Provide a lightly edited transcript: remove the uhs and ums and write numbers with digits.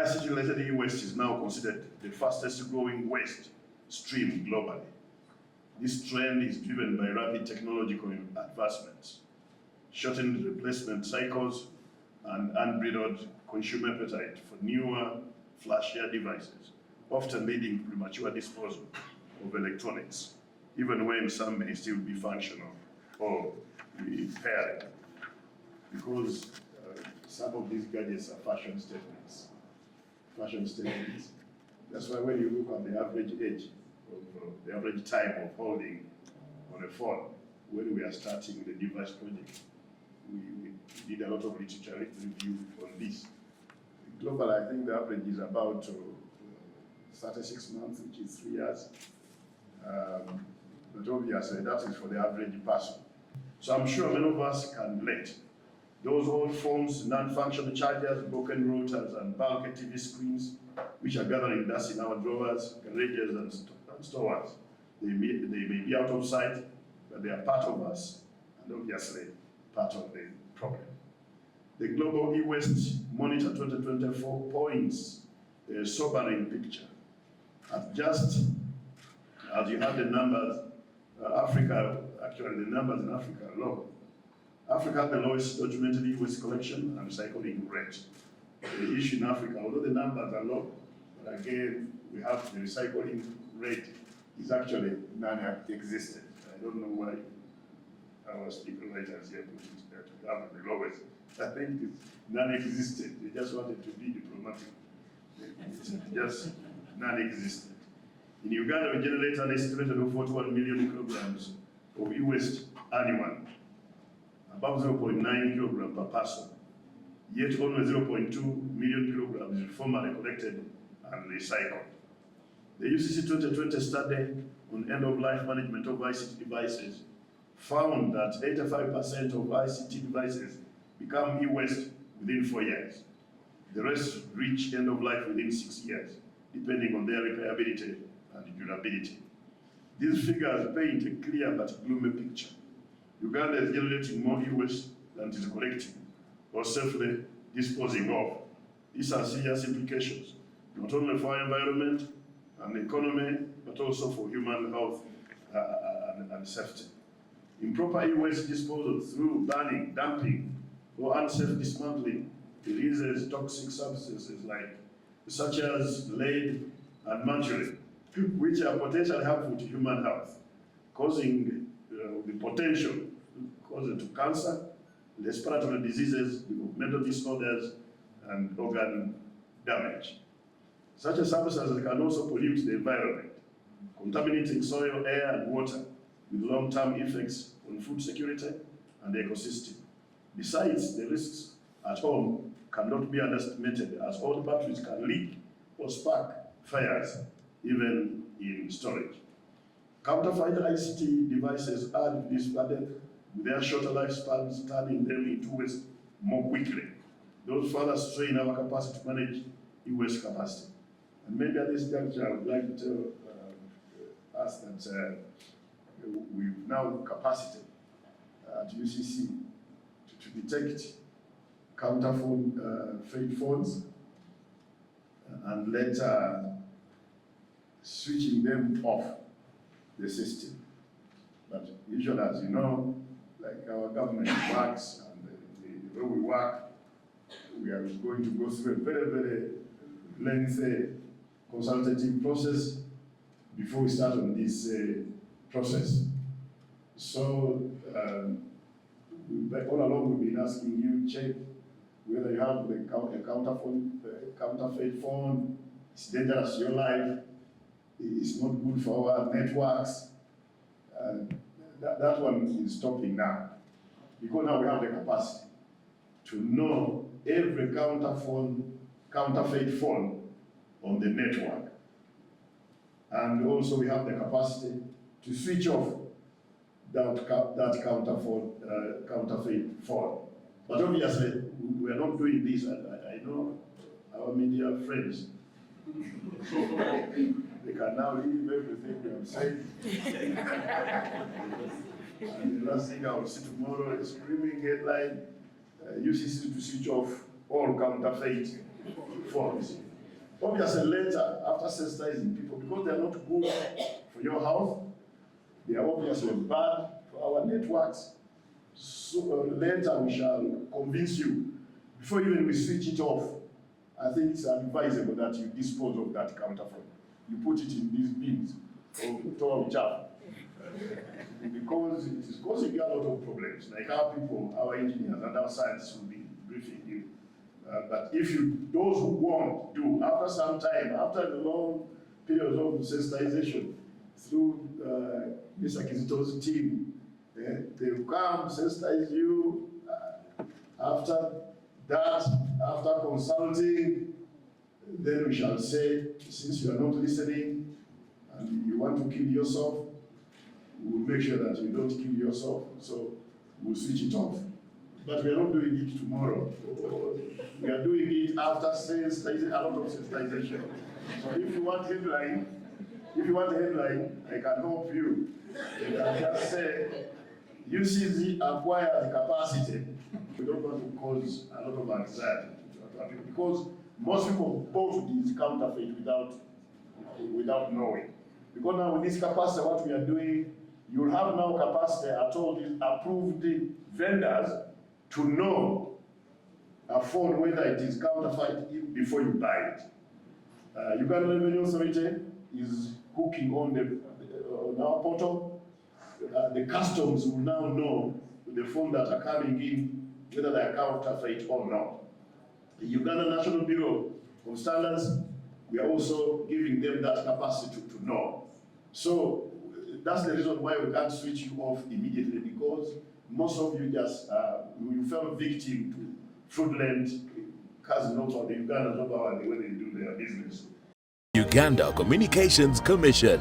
ICT-related e-waste is now considered the fastest growing waste stream globally. This trend is driven by rapid technological advancements, shortened replacement cycles, and unbridled consumer appetite for newer, flashier devices, often leading to premature disposal of electronics, even when some may still be functional or repaired, because some of these gadgets are fashion statements. That's why when you look at the average age, the average time of holding on a phone, when we are starting the device project, we did a lot of literature review on this. Globally, I think the average is about 36 months, which is 3 years. But obviously, that is for the average person. So I'm sure many of us can relate. Those old phones, non-functional chargers, broken routers, and bulky TV screens, which are gathering dust in our drawers, garages, and stores. They may be out of sight, but they are part of us, and obviously part of the problem. The Global E-Waste Monitor 2024 points a sobering picture. At just as you have the numbers, Africa, actually the numbers in Africa are low. Africa has the lowest documented e-waste collection and recycling rate. The issue in Africa, although the numbers are low, but again, we have the recycling rate is actually non-existent. I don't know why our speaker writers here put it there to have the lowest. I think it's non-existent. They just wanted to be diplomatic. It's just non-existent. In Uganda, we generate an estimated of 41 million kilograms of e-waste annually, above 0.9 kilogram per person. Yet only 0.2 million kilograms is formally collected and recycled. The UCC 2020 study on end-of-life management of ICT devices found that 85% of ICT devices become e-waste within 4 years. The rest reach end-of-life within 6 years, depending on their repairability and durability. These figures paint a clear but gloomy picture. Uganda is generating more e-waste than it is collecting or safely disposing of. These are serious implications, not only for our environment and economy, but also for human health and safety. Improper e-waste disposal through burning, dumping, or unsafe dismantling releases toxic substances such as lead and mercury, which are potentially harmful to human health, causing the potential to cancer, respiratory diseases, mental disorders, and organ damage. Such substances can also pollute the environment, contaminating soil, air, and water, with long-term effects on food security and the ecosystem. Besides, the risks at home cannot be underestimated, as old batteries can leak or spark fires, even in storage. Counterfeit ICT devices add to this burden, with their shorter lifespans turning them into waste more quickly. Those further strain our capacity to manage e-waste capacity. And maybe at this juncture, I would like to ask that we've now capacity at UCC to detect counterfeit phones and later switching them off the system. But usually, as you know, like our government works and the way we work, we are going to go through a very, very lengthy consultative process before we start on this process. So all along we've been asking you, check whether you have a counterfeit phone. It's dangerous to your life. It's not good for our networks. That one is stopping now, because now we have the capacity to know every counterfeit phone on the network. And also we have the capacity to switch off that counterfeit phone. But obviously, we are not doing this. I know our media friends. They can now leave everything we have said. And the last thing I will see tomorrow is screaming headline, UCC to switch off all counterfeit phones. Obviously later, after sensitizing people, because they are not good for your health, they are obviously bad for our networks. So later we shall convince you, before even we switch it off, I think it's advisable that you dispose of that counterfeit. You put it in these bins of total chaff. Because it is causing a lot of problems, like our people, our engineers and our scientists will be briefing you. But if those who won't do, after some time, after the long period of sensitization, through Mr. Kizito's team, they will come, sensitize you. After that, after consulting, then we shall say, since you are not listening and you want to kill yourself, we'll make sure that you don't kill yourself, so we'll switch it off. But we are not doing it tomorrow. We are doing it after sensitization, a lot of sensitization. So if you want headline, I can help you. You can just say, UCC acquires capacity. We don't want to cause a lot of anxiety to people, because most people bought these counterfeit without knowing. Because now with this capacity, what we are doing, you will have now capacity at all these approved vendors to know a phone whether it is counterfeit before you buy it. Uganda Revenue Authority is hooking on on our portal. The customs will now know the phone that are coming in whether they are counterfeit or not. The Uganda National Bureau of Standards, we are also giving them that capacity to know. So that's the reason why we can't switch you off immediately, because most of you just you fell victim to fraudulent casinos or the Ugandans over when they do their business. Uganda Communications Commission.